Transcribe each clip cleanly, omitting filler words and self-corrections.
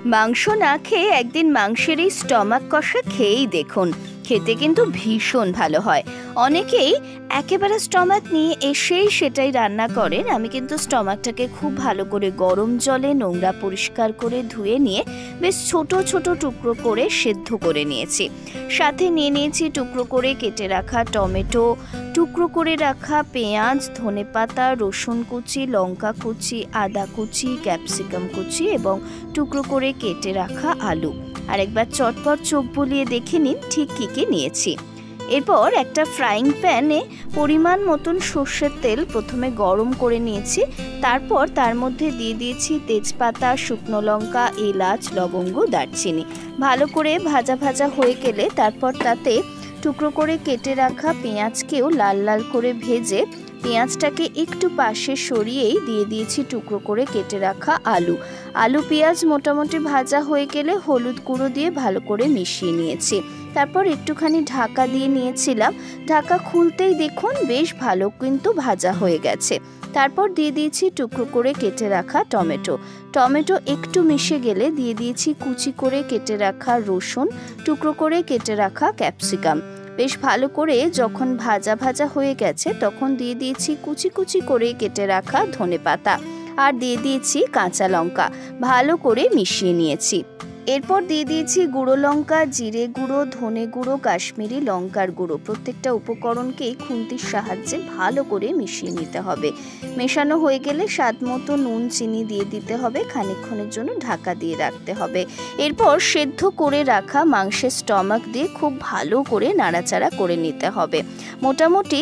মাংস না খেয়ে একদিন মাংসের এই স্টমাক কষা খেয়েই দেখুন, খেতে কিন্তু ভীষণ ভালো হয়। অনেকেই একেবারে স্টমাক নিয়ে এসেই সেটাই রান্না করেন। আমি কিন্তু স্টমাকটাকে খুব ভালো করে গরম জলে নোংরা পরিষ্কার করে ধুয়ে নিয়ে বেশ ছোট ছোট টুকরো করে সেদ্ধ করে নিয়েছি। সাথে নিয়ে নিয়েছি টুকরো করে কেটে রাখা টমেটো, টুকরো করে রাখা পেঁয়াজ, ধনেপাতা, রসুন কুচি, লঙ্কা কুচি, আদা কুচি, ক্যাপসিকাম কুচি এবং টুকরো করে কেটে রাখা আলু। আর একবার চটপট চোখ বুলিয়ে দেখে নিন ঠিক কী কী নিয়েছি। এরপর একটা ফ্রাইং প্যানে পরিমাণ মতন সর্ষের তেল প্রথমে গরম করে নিয়েছি। তারপর তার মধ্যে দিয়ে দিয়েছি তেজপাতা, শুকনো লঙ্কা, এলাচ, লবঙ্গ, দারচিনি। ভালো করে ভাজা ভাজা হয়ে গেলে তারপর তাতে টুকরো করে কেটে রাখা পেঁয়াজকেও লাল লাল করে ভেজে পেঁয়াজটাকে একটু পাশে সরিয়েই দিয়ে দিয়েছি টুকরো করে কেটে রাখা আলু পেঁয়াজ মোটামুটি ভাজা হয়ে গেলে হলুদ গুঁড়ো দিয়ে ভালো করে মিশিয়ে নিয়েছি। তারপর একটুখানি ঢাকা দিয়ে নিয়েছিলাম। ঢাকা খুলতেই দেখুন বেশ ভালো কিন্তু ভাজা হয়ে গেছে। তারপর দিয়ে দিয়েছি টুকরো করে কেটে রাখা টমেটো একটু মিশে গেলে দিয়ে দিয়েছি কুচি করে কেটে রাখা রসুন, টুকরো করে কেটে রাখা ক্যাপসিকাম। বেশ ভালো করে যখন ভাজা ভাজা হয়ে গেছে তখন দিয়ে দিয়েছি কুচি কুচি করে কেটে রাখা ধনেপাতা আর দিয়ে দিয়েছি কাঁচা লঙ্কা। ভালো করে মিশিয়ে নিয়েছি। এরপর দিয়ে দিয়েছি গুঁড়ো লঙ্কা, জিরে গুঁড়ো, ধনে গুঁড়ো, কাশ্মীরি লঙ্কার গুঁড়ো। প্রত্যেকটা উপকরণকেই খুন্তির সাহায্যে ভালো করে মিশিয়ে নিতে হবে। মেশানো হয়ে গেলে স্বাদ মতো নুন চিনি দিয়ে দিতে হবে। খানিকক্ষণের জন্য ঢাকা দিয়ে রাখতে হবে। এরপর সেদ্ধ করে রাখা মাংসের স্টমাক দিয়ে খুব ভালো করে নাড়াচাড়া করে নিতে হবে। মোটামুটি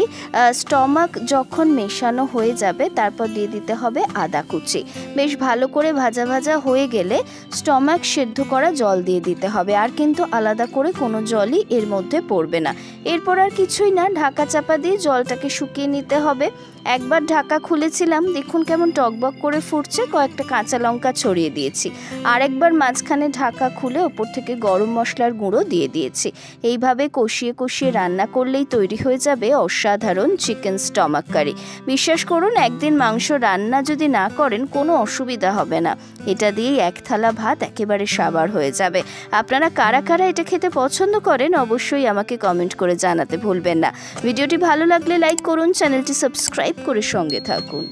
স্টমাক যখন মেশানো হয়ে যাবে তারপর দিয়ে দিতে হবে আদা কুচি। বেশ ভালো করে ভাজা ভাজা হয়ে গেলে স্টমাক সেদ্ধ করা জল দিয়ে দিতে হবে। আর কিন্তু আলাদা করে কোনো জলই এর মধ্যে পড়বে না। এরপর আর কিছুই না, ঢাকা চাপা দিয়ে জলটাকে শুকিয়ে নিতে হবে। একবার ঢাকা খুলেছিলাম, দেখুন কেমন টকবক করে ফুটছে। কয়েকটা কাঁচা লঙ্কা ছড়িয়ে দিয়েছি। আর একবার মাঝখানে ঢাকা খুলে ওপর থেকে গরম মশলার গুঁড়ো দিয়ে দিয়েছি। এইভাবে কষিয়ে কষিয়ে রান্না করলেই তৈরি হয়ে যাবে অসাধারণ চিকেন স্টমাক কারি। বিশ্বাস করুন, একদিন মাংস রান্না যদি না করেন কোনো অসুবিধা হবে না। এটা দিয়েই এক থালা ভাত একেবারে সাবার হয়ে যাবে। আপনারা কারা কারা এটা খেতে পছন্দ করেন অবশ্যই আমাকে কমেন্ট করে জানাতে ভুলবেন না। ভিডিওটি ভালো লাগলে লাইক করুন, চ্যানেলটি সাবস্ক্রাইব করে সঙ্গে থাকুন।